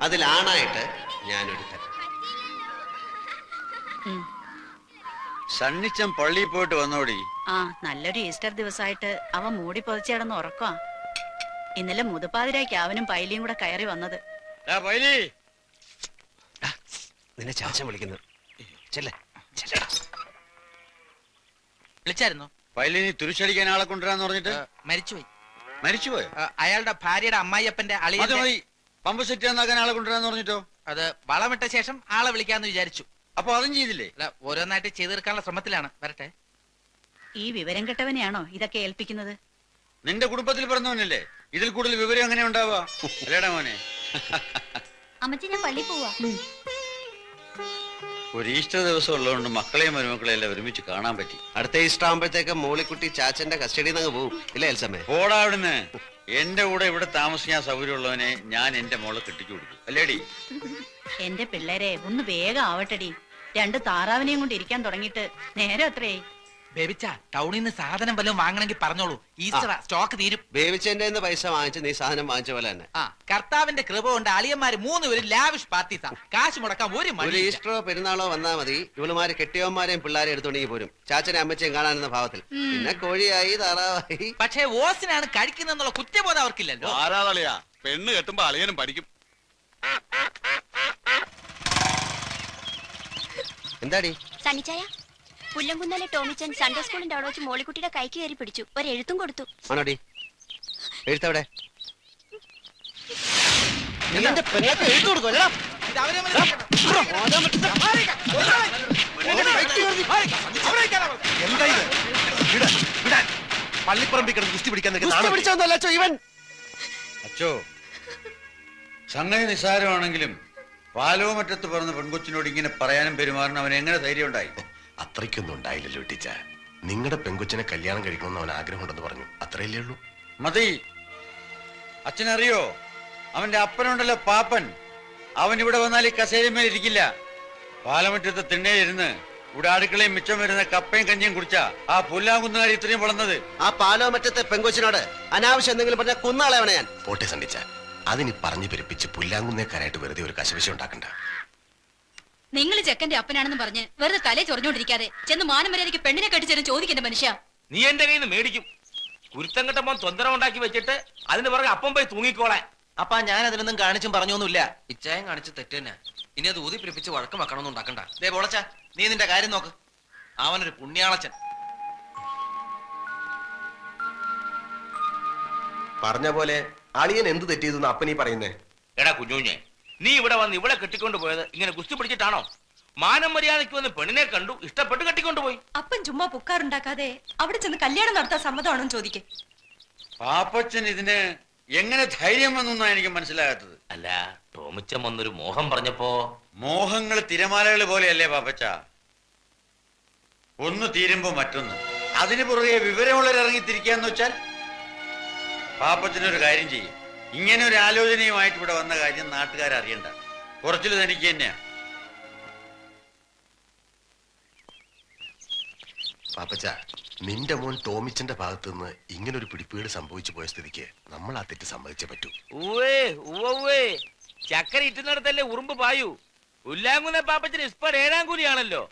അതിലാണായിട്ട് ഞാനൊരുത്തൻ. സണ്ണിച്ചൻ പള്ളിയിൽ പോയിട്ട് വന്നോടി. ആ, നല്ലൊരു ഈസ്റ്റർ ദിവസമായിട്ട് അവൻ മൂടി പൊതിച്ചിടന്ന് ഉറക്കമാ. ഇന്നലെ മുതുപ്പാതിരായ്ക്ക് അവനും പൈലിയും കൂടെ കയറി വന്നത്. നിന്നെ ചാച്ചൻ വിളിക്കുന്നു. വിളിച്ചായിരുന്നോ? പൈലിനി തുരിശടിക്കാൻ ആളെ കൊണ്ടുവരാന്ന് പറഞ്ഞിട്ട് മരിച്ചുപോയി. മരിച്ചുപോയോ? അയാളുടെ ഭാര്യയുടെ അമ്മായിയപ്പന്റെ അളിയ പമ്പ് സെറ്റ് നന്നാക്കാൻ ആളെ കൊണ്ടുവരാന്ന് പറഞ്ഞിട്ടോ? അത് വളമിട്ട ശേഷം ആളെ വിളിക്കാന്ന് വിചാരിച്ചു. അപ്പൊ അതും ചെയ്തില്ലേ? അല്ല, ഓരോന്നായിട്ട് ചെയ്തു തീർക്കാനുള്ള ശ്രമത്തിലാണ്. വരട്ടെ. ഈ വിവരം കെട്ടവനെയാണോ ഇതൊക്കെ ഏൽപ്പിക്കുന്നത്? നിന്റെ കുടുംബത്തിൽ പറഞ്ഞവനല്ലേ? ഇതിൽ കൂടുതൽ വിവരം എങ്ങനെ ഉണ്ടാവുക? അല്ലേടാ മോനെ? അമ്മച്ചി, ഞാൻ പള്ളി പോവാ. ഒരു ഈസ്റ്റർ ദിവസം ഉള്ളതുകൊണ്ട് മക്കളെയും മരുമക്കളെയും എല്ലാം ഒരുമിച്ച് കാണാൻ പറ്റി. അടുത്ത ഈസ്റ്റർ ആകുമ്പോഴത്തേക്ക് മോളിക്കുട്ടി ചാച്ചന്റെ കസ്റ്റഡിയിൽ നിന്ന് പോവും ഇല്ല എൽസമ്മേ? പോടാ അവിടുന്ന്. എന്റെ കൂടെ ഇവിടെ താമസിക്കാൻ സൗകര്യമുള്ളവനെ ഞാൻ എന്റെ മോളെ കെട്ടിച്ചു കൊടുക്കും. അല്ലേടി? എന്റെ പിള്ളേരെ ഒന്ന് വേഗം ആവട്ടടി. 2 താറാവിനെയും കൊണ്ട് ഇരിക്കാൻ തുടങ്ങിയിട്ട് നേരെ അത്രയായി. ബേബിച്ച, ടൗണിൽ നിന്ന് സാധനം വല്ലതും വാങ്ങണമെങ്കിൽ പറഞ്ഞോളൂ. ഈസ്റ്റർ സ്റ്റോക്ക് തീരും. ബേബിച്ചെന്റെ പൈസ വാങ്ങിച്ച് നീ സാധനം വാങ്ങിച്ച പോലെ തന്നെ. കർത്താവിന്റെ കൃപ കൊണ്ട് അളിയന്മാര് 3 പേരും ലാവിഷ് പാർട്ടീസാ. കാശ് മുടക്കാൻ ഒരു ഈസ്റ്ററോ പെരുന്നാളോ വന്നാ മതി, ഇവളുമാര് കെട്ടിയവന്മാരെയും പിള്ളേരെ എടുത്തോണ്ടെങ്കിൽ പോരും ചാച്ചനെ അമ്മച്ചയും കാണാനെന്ന ഭാവത്തിൽ. പിന്നെ കോഴിയായി താറാവായി. പക്ഷേ ഓസിനാണ് കഴിക്കുന്നുള്ള കുറ്റബോധം അവർക്കില്ലല്ലോ. ആരാളിയാ പെണ്ണ് കെട്ടുമ്പോ അളിയനും പഠിക്കും. എന്താടി സണ്ണിച്ചായ, പുല്ലംകുന്നലെ ടോമിച്ചൻ സൺഡേ സ്കൂളിന്റെ അവിടെ വെച്ച് മോളിക്കുട്ടിയുടെ കൈക്ക് കയറി പിടിച്ചു. ഒരു എഴുത്തും കൊടുത്തു. ആണോടി? എഴുത്തവിടെ? പള്ളിപ്പറമ്പിൽ കിടന്ന് കുസ്തി പിടിക്കാൻ അച്ചോ, സംഗതി നിസ്സാരമാണെങ്കിലും പാലോമറ്റത്ത് പറഞ്ഞ പെൺകൊച്ചിനോട് ഇങ്ങനെ പറയാനും പെരുമാറാനും അവൻ എങ്ങനെ ധൈര്യം ഉണ്ടായി? അത്രയ്ക്കൊന്നും ഉണ്ടായില്ലല്ലോ ടീച്ച. നിങ്ങളുടെ പെൺകൊച്ചിനെ കല്യാണം കഴിക്കണമെന്ന് അവൻ ആഗ്രഹമുണ്ടെന്ന് പറഞ്ഞു. അത്രയല്ലേ ഉള്ളൂ. മതി. അച്ഛനറിയോ, അവന്റെ അപ്പനുണ്ടല്ലോ പാപ്പൻ, അവൻ ഇവിടെ വന്നാൽ ഈ കസേരമേൽ ഇരിക്കില്ല. പാലമറ്റത്ത് തിണ്ണേലിരുന്ന് ഇവിടെ അടുക്കളയും മിച്ചം വരുന്ന കപ്പയും കഞ്ഞിയും കുടിച്ചാ ആ പുല്ലാങ്കുന്നുകാരി ഇത്രയും വളർന്നത്. ആ പാലോമറ്റത്തെ പെൺകൊച്ചിനോട് അനാവശ്യം എന്തെങ്കിലും പറഞ്ഞാൽ കുന്നാളെവണ ഞാൻ. പോട്ടെ സണ്ടിച്ച, അതിനി പറഞ്ഞു പെരുപ്പിച്ച് പുല്ലാങ്കുന്നേക്കാരായിട്ട് വെറുതെ ഒരു കശവിശം ഉണ്ടാക്കണ്ട. നിങ്ങൾ ചെക്കന്റെ അപ്പനാണെന്ന് പറഞ്ഞ് വെറുതെ തലേ ചൊറിഞ്ഞോണ്ടിരിക്കാതെ ചെന്ന് മാനമര്യാദയ്ക്ക് പെണ്ണിനെ കെട്ടിച്ചേരും ചോദിക്കേണ്ട മനുഷ്യ. നീ എന്റെ കയ്യിൽ നിന്ന് മേടിക്കും. കുരുത്തം കെട്ടപ്പോ തൊന്തരം ഉണ്ടാക്കി വെച്ചിട്ട് അതിന് പുറകെ അപ്പം പോയി തൂങ്ങിക്കോളാൻ. അപ്പാ, ഞാൻ അതിനൊന്നും കാണിച്ചും പറഞ്ഞൊന്നുമില്ല. ഇച്ചായം കാണിച്ച് തെറ്റ് തന്നെ. ഇനി അത് ഊതി പിടിപ്പിച്ച് വഴക്കം വെക്കണമെന്നും ഉണ്ടാക്കണ്ട. ദേ പോളച്ച, നീ നിന്റെ കാര്യം നോക്ക്. അവനൊരു പുണ്യാളച്ചൻ. പറഞ്ഞ പോലെ അളിയൻ എന്ത് തെറ്റിയതെന്ന് അപ്പനീ പറയുന്നേ? എടാ കുഞ്ഞുഞ്ഞെ, നീ ഇവിടെ വന്ന് ഇവിടെ കെട്ടിക്കൊണ്ട് പോയത് ഇങ്ങനെ കുസ്തി പിടിച്ചിട്ടാണോ? മാനം മര്യാദയ്ക്ക് വന്ന് പെണ്ണിനെ കണ്ടു, ഇഷ്ടപ്പെട്ട് കെട്ടിക്കൊണ്ടുപോയി. അപ്പൻ ചുമ്മാ പുക്കാറുണ്ടാക്കാതെ അവിടെ ചെന്ന് കല്യാണം നടത്താൻ സമ്മതമാണോ ചോദിക്കേ. പാപ്പച്ചൻ ഇതിന് എങ്ങനെ ധൈര്യം വന്നൊന്നാ എനിക്ക് മനസ്സിലാകാത്തത്. അല്ല, ടോമിച്ചൻ വന്നൊരു മോഹം പറഞ്ഞപ്പോ. മോഹങ്ങൾ തിരമാലകൾ പോലെയല്ലേ പാപ്പച്ച? ഒന്ന് തീരുമ്പോ മറ്റൊന്ന്. അതിന് പുറകെ വിവരമുള്ളവർ ഇറങ്ങിത്തിരിക്കാന്ന് വെച്ചാൽ പാപ്പച്ചനൊരു കാര്യം ചെയ്യും. ഇങ്ങനെ ഒരു ആലോചനയുമായിട്ട് ഇവിടെ വന്ന കാര്യം നാട്ടുകാരറിയണ്ട. കുറച്ചിൽ തനിക്ക് തന്നെയാ. പാപ്പച്ച, നിന്റെ മോൻ ടോമിച്ചന്റെ ഭാഗത്ത് നിന്ന് ഇങ്ങനൊരു പിടിപ്പീട് സംഭവിച്ചു പോയ സ്ഥിതിക്ക് നമ്മൾ ആ തെറ്റ് സമ്മതിച്ചേ പറ്റൂ. ചക്കര ഇറ്റുന്നിടത്തല്ലേ ഉറുമ്പ് പായൂ. പുല്ലാങ്കുന്ന പാപ്പച്ചന് ഇസ്പർ 7-ാം കൂലിയാണല്ലോ.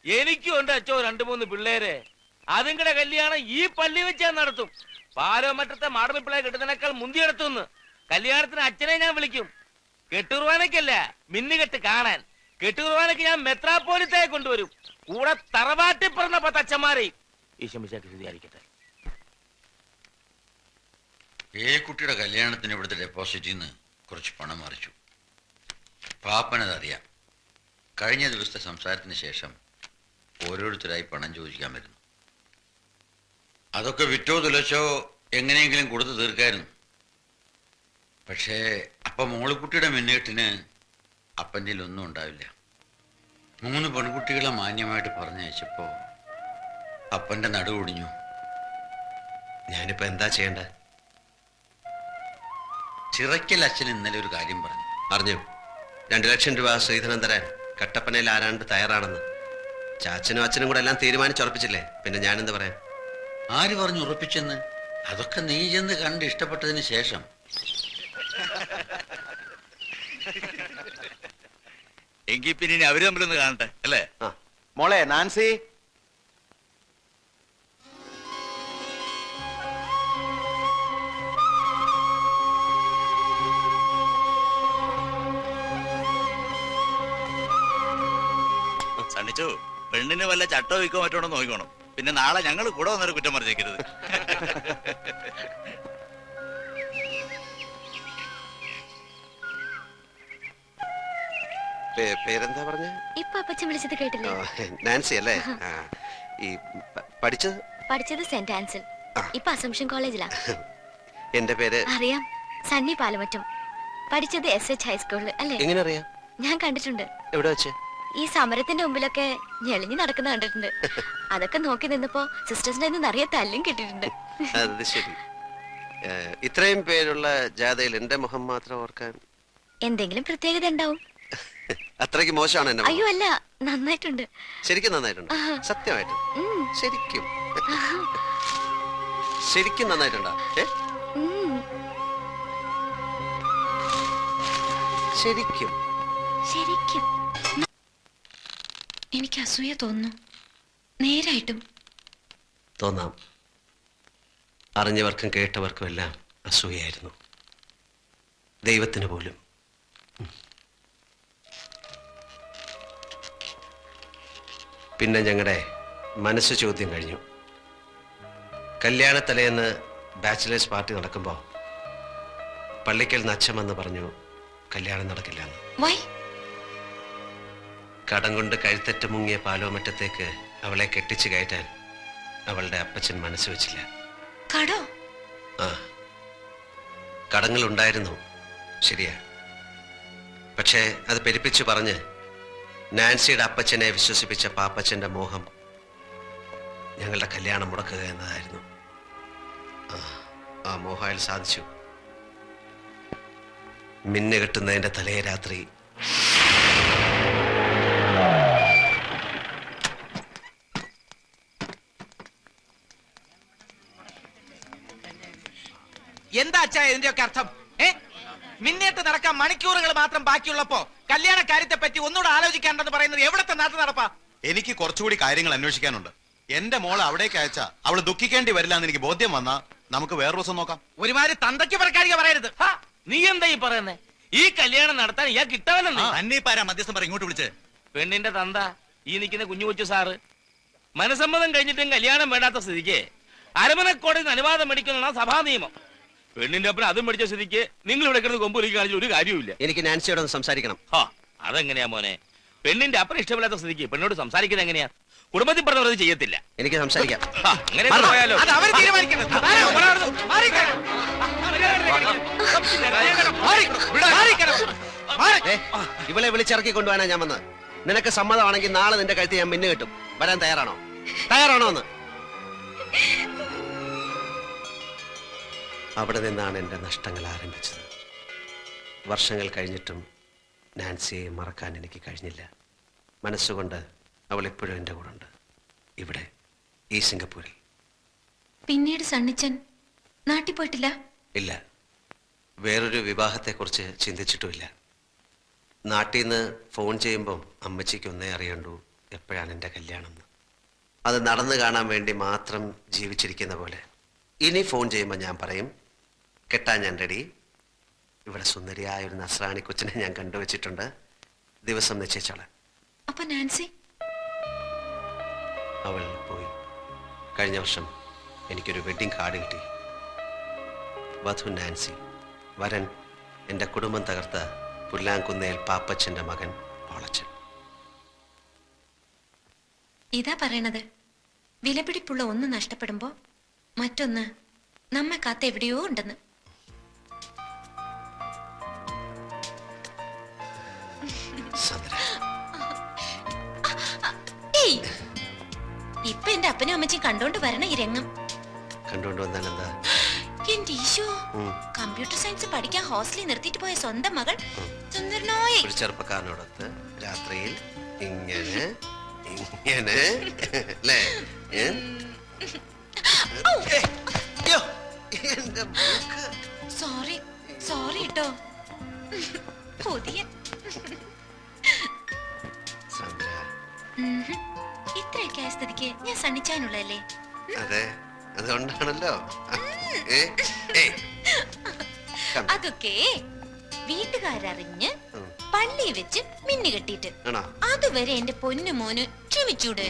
എനിക്കും ഉണ്ട് അച്ചോ 2-3 പിള്ളേരെ. അതുങ്ങളുടെ കല്യാണം ഈ പള്ളി വെച്ചാൽ നടത്തും. പാലോമറ്റത്തെ മാടമ്പിപ്പിള്ളയെ കെട്ടുന്നതിനേക്കാൾ മുന്തിയെടുത്തുനിന്ന് കല്യാണത്തിന് അച്ഛനെ ഞാൻ വിളിക്കും. കെട്ടുകുർബാനയ്ക്കല്ല, മിന്നുകെട്ട് കാണാൻ. കെട്ടുകുർബാനയ്ക്ക് ഞാൻ മെത്രാപ്പോലിത്തയെ കൊണ്ടുവരും. കൂടെ തറവാട്ടി പറഞ്ഞ 10 അച്ഛന്മാരെ. ഈശോമിശിഹായ്ക്ക് സ്തുതിയായിരിക്കട്ടെ. കുട്ടിയുടെ കല്യാണത്തിന് ഇവിടുത്തെ ഡെപ്പോസിറ്റിൽ നിന്ന് കുറച്ച് പണം മറിച്ചു. പാപ്പനതറിയാം. കഴിഞ്ഞ ദിവസത്തെ സംസാരത്തിന് ശേഷം ഓരോരുത്തരായി പണം ചോദിക്കാൻ വരുന്നു. അതൊക്കെ വിറ്റോ തുലച്ചോ എങ്ങനെയെങ്കിലും കൊടുത്തു തീർക്കായിരുന്നു. പക്ഷേ അപ്പം മോളിക്കുട്ടിയുടെ മുന്നേറ്റിന് അപ്പൻ്റെ ഒന്നും ഉണ്ടാവില്ല. 3 പെൺകുട്ടികളെ മാന്യമായിട്ട് പറഞ്ഞയച്ചപ്പോൾ അപ്പൻ്റെ നടുവൊടിഞ്ഞു. ഞാനിപ്പോ എന്താ ചെയ്യണ്ട? ചിറക്കൽ അച്ഛൻ ഇന്നലെ ഒരു കാര്യം പറഞ്ഞു. അറിഞ്ഞു? 2 ലക്ഷം രൂപ ശ്രീധരൻ തരാൻ കട്ടപ്പനയിൽ ആരാണ്ട് തയ്യാറാണെന്ന്. ചാച്ചനും അച്ഛനും കൂടെ എല്ലാം തീരുമാനിച്ചുറപ്പിച്ചില്ലേ, പിന്നെ ഞാനെന്ത് പറയാൻ? ആര് പറഞ്ഞു ഉറപ്പിച്ചെന്ന്? അതൊക്കെ നീ ചെന്ന് കണ്ട് ഇഷ്ടപ്പെട്ടതിന് ശേഷം. എങ്കിൽ പിന്നെ ഇനി അവര് തമ്മിലൊന്ന് കാണട്ടെ അല്ലേ? മോളെ നാൻസി, സണ്ണിച്ചു, പെണ്ണിന് വല്ല ചട്ടോ വിൽക്കോ മറ്റോണോ നോക്കണം. പിന്നെ നാളെ ഞങ്ങൾ കൂടെ വന്നൊരു കുറ്റം പറഞ്ഞേക്കരുത്. പേരെന്താ പറഞ്ഞ? ഇപ്പൊ അപ്പച്ചൻ വിളിച്ചത് കേട്ടില്ലേ? നാൻസി അല്ലേ? ഈ പഠിച്ചത് പഠിച്ചത് സെന്റ് ആൻസൽ. ഇപ്പൊ അസംഷൻ കോളേജിലാ. എന്റെ പേര് അറിയാം, സണ്ണി പാലമറ്റം. പഠിച്ചത് SH ഹൈസ്കൂളിൽ അല്ലേ? എങ്ങനെ അറിയാം? ഞാൻ കണ്ടിട്ടുണ്ട്. എവിടെ വെച്ച്? ഈ സമരത്തിന്റെ മുമ്പിലൊക്കെ ഞെളിഞ്ഞു നടക്കുന്ന കണ്ടിട്ടുണ്ട്. അതൊക്കെ നോക്കി നിന്നപ്പോ സിസ്റ്റേഴ്സിന്റെ നിറയെ തല്ലും കിട്ടിയിട്ടുണ്ട്. അത് ശരി. ഇത്രയും പേരുള്ള ജാഥയിൽ എന്റെ മുഖം മാത്രം ഓർക്കാൻ എന്തെങ്കിലും പ്രത്യേകത ഉണ്ടാവും. അത്രയ്ക്ക് മോശമാണ് എന്റെ അയ്യോ അല്ല, നന്നായിട്ടുണ്ട്. ശരിക്കും നന്നായിട്ടുണ്ട്. സത്യമായിട്ട് ശരിക്കും ശരിക്കും നന്നായിട്ടുണ്ടോ? ശരിക്കും ശരിക്കും എനിക്ക് അസൂയ തോന്നുന്നു. നേരായിട്ടും തോന്നാം. അറിഞ്ഞവർക്കും കേട്ടവർക്കും എല്ലാം അസൂയായിരുന്നു. ദൈവത്തിന് പോലും. പിന്നെ ഞങ്ങളുടെ മനസ്സ് ചോദ്യം കഴിഞ്ഞു. കല്യാണത്തലേന്ന് ബാച്ചിലേഴ്സ് പാർട്ടി നടക്കുമ്പോൾ പള്ളിക്കൽ നച്ചമെന്ന് പറഞ്ഞു കല്യാണം നടക്കില്ലെന്ന്. കടം കൊണ്ട് കഴുത്തറ്റ് മുങ്ങിയ പാലോമറ്റത്തേക്ക് അവളെ കെട്ടിച്ചു കയറ്റാൻ അവളുടെ അപ്പച്ചൻ മനസ്സ് വെച്ചില്ല. ആ, കടങ്ങളുണ്ടായിരുന്നു, ശരിയാ. പക്ഷേ അത് പെരുപ്പിച്ചു പറഞ്ഞ് നാൻസിയുടെ അപ്പച്ചനെ വിശ്വസിപ്പിച്ച പാപ്പച്ചന്റെ മോഹം ഞങ്ങളുടെ കല്യാണം മുടക്കുക എന്നതായിരുന്നു. ആ മോഹം അയാൾ സാധിച്ചു. മിന്നു കെട്ടുന്നതിന്റെ തലേ രാത്രി എന്താ അച്ഛാ ഇതിന്റെയൊക്കെ അർത്ഥം? മിന്നേറ്റ് നടക്കാൻ മണിക്കൂറുകൾ മാത്രം ബാക്കിയുള്ളപ്പോ കല്യാണ കാര്യത്തെ പറ്റി ഒന്നുകൂടെ ആലോചിക്കാണ്ടെന്ന് പറയുന്നത് എവിടത്തെ നാട്ടു നടപ്പാ? എനിക്ക് കുറച്ചുകൂടി കാര്യങ്ങൾ അന്വേഷിക്കാനുണ്ട്. എന്റെ മോളെ അവിടേക്ക് അയച്ചാ അവള് ദുഃഖിക്കേണ്ടി വരില്ല എന്ന് എനിക്ക് ബോധ്യം വന്നാ നമുക്ക് വേറെ ദിവസം നോക്കാം. ഒരുമാതിരി തന്തയ്ക്ക് പറക്കാരിക പറയരുത്. നീ എന്താ ഈ പറയുന്നേ? ഈ കല്യാണം നടത്താൻ ഇയാൾ കിട്ടവനെന്ന് അന്നീപ്പാരാ മധ്യസ്ഥം പറ ഇങ്ങോട്ട് വിളിച്ച്. പെണ്ണിന്റെ തന്ത ഈ നിൽക്കുന്ന കുഞ്ഞു കൊച്ചു സാറ് മനസമ്മതം കഴിഞ്ഞിട്ടും കല്യാണം വേണ്ടാത്ത സ്ഥിതിക്ക് അരമനക്കോടതി അനുവാദം മേടിക്കുന്ന സഭാ നിയമം. പെണ്ണിന്റെ ഒപ്പം അതും മേടിച്ച സ്ഥിതിക്ക് നിങ്ങൾ ഇവിടെ കിടന്ന് കൊമ്പൊലിക്ക് കാണിച്ച ഒരു കാര്യമില്ല. എനിക്ക് നാൻസിയോട് ഒന്ന് സംസാരിക്കണം. അതെങ്ങനെയാ മോനെ? പെണ്ണിന്റെ അപ്പൻ ഇഷ്ടമില്ലാത്ത സ്ഥിതിക്ക് പെണ്ണോട് സംസാരിക്കുന്നത് എങ്ങനെയാ? കുടുംബത്തിൽ പറഞ്ഞവരത് ചെയ്യത്തില്ല. എനിക്ക് സംസാരിക്കാം. അങ്ങനെ പോയാലോ? അത് അവർ തീരുമാനിക്കണം. ഇവളെ വിളിച്ചിറക്കി കൊണ്ടുപോകാനാ ഞാൻ വന്നത്. നിനക്ക് സമ്മതമാണെങ്കിൽ നാളെ നിന്റെ കഴുത്ത് ഞാൻ മിന്നു കിട്ടും. വരാൻ തയ്യാറാണോ? തയ്യാറാണോ എന്ന്? അവിടെ നിന്നാണ് എൻ്റെ നഷ്ടങ്ങൾ ആരംഭിച്ചത്. വർഷങ്ങൾ കഴിഞ്ഞിട്ടും നാൻസിയെ മറക്കാൻ എനിക്ക് കഴിഞ്ഞില്ല. മനസ്സുകൊണ്ട് അവൾ എപ്പോഴും എൻ്റെ കൂടെ ഉണ്ട്, ഇവിടെ ഈ സിംഗപ്പൂരിൽ. പിന്നീട് സണ്ണിച്ചൻ നാട്ടിൽ പോയിട്ടില്ല? ഇല്ല, വേറൊരു വിവാഹത്തെക്കുറിച്ച് ചിന്തിച്ചിട്ടുമില്ല. നാട്ടിൽ നിന്ന് ഫോൺ ചെയ്യുമ്പം അമ്മച്ചിക്ക് ഒന്നേ അറിയണ്ടൂ, എപ്പോഴാണ് എൻ്റെ കല്യാണം എന്ന്. അത് നടന്നു കാണാൻ വേണ്ടി മാത്രം ജീവിച്ചിരിക്കുന്ന പോലെ. ഇനി ഫോൺ ചെയ്യുമ്പോൾ ഞാൻ പറയും, കെട്ടാൻ ഞാൻ റെഡി. ഇവിടെ സുന്ദരിയായ ഒരു നസ്രാണി കൊച്ചിനെ ഞാൻ കണ്ടുവച്ചിട്ടുണ്ട്, ദിവസം നിശ്ചയിച്ചോളാം. അപ്പൊ നാൻസി? അവൾ പോയി. കഴിഞ്ഞ വർഷം എനിക്കൊരു വെഡ്ഡിംഗ് കാർഡ് കിട്ടി. വധു നാൻസി, വരൻ എൻ്റെ കുടുംബം തകർത്ത പുല്ലാങ്കുന്നേൽ പാപ്പച്ചൻ്റെ മകൻ പോളച്ചൻ. ഇതാ പറയണത്, വിലപിടിപ്പുള്ള ഒന്ന് നഷ്ടപ്പെടുമ്പോ മറ്റൊന്ന് നമ്മെ കാത്ത് എവിടെയോ ഉണ്ടെന്ന്. ഇപ്പൊ എന്റെ അപ്പനും അമ്മച്ചും കണ്ടോണ്ട് വരണ ഈ രംഗം കണ്ടോണ്ട് വന്നാൽ എന്താ? എന്റെ ഈശോ, കമ്പ്യൂട്ടർ സയൻസ് പഠിക്കാൻ ഹോസ്റ്റലിൽ നിർത്തിയിട്ട് പോയ സ്വന്തം മകൾ സുന്ദരനോയി ഒരു ചെറുപ്പക്കാരനോടൊത്ത് രാത്രിയിൽ ഇങ്ങനെ ഇങ്ങനെ അല്ലേ? സോറി സോറി കേട്ടോ. പുതിയ സന്ദ്ര. ഇത്രയൊക്കെ ആയ സ്ഥിതിക്ക് ഞാൻ സണ്ണിച്ചാനുള്ളതല്ലേ? അതെ, അതുകൊണ്ടാണല്ലോ. ഏ, ഏ. അതൊക്കെ വീട്ടുകാരറിഞ്ഞ് പള്ളി വെച്ച് മിന്നി കെട്ടിട്ട് ആണോ? അതുവരെ എന്റെ പൊന്നു മോന് ക്ഷമിച്ചൂടെ?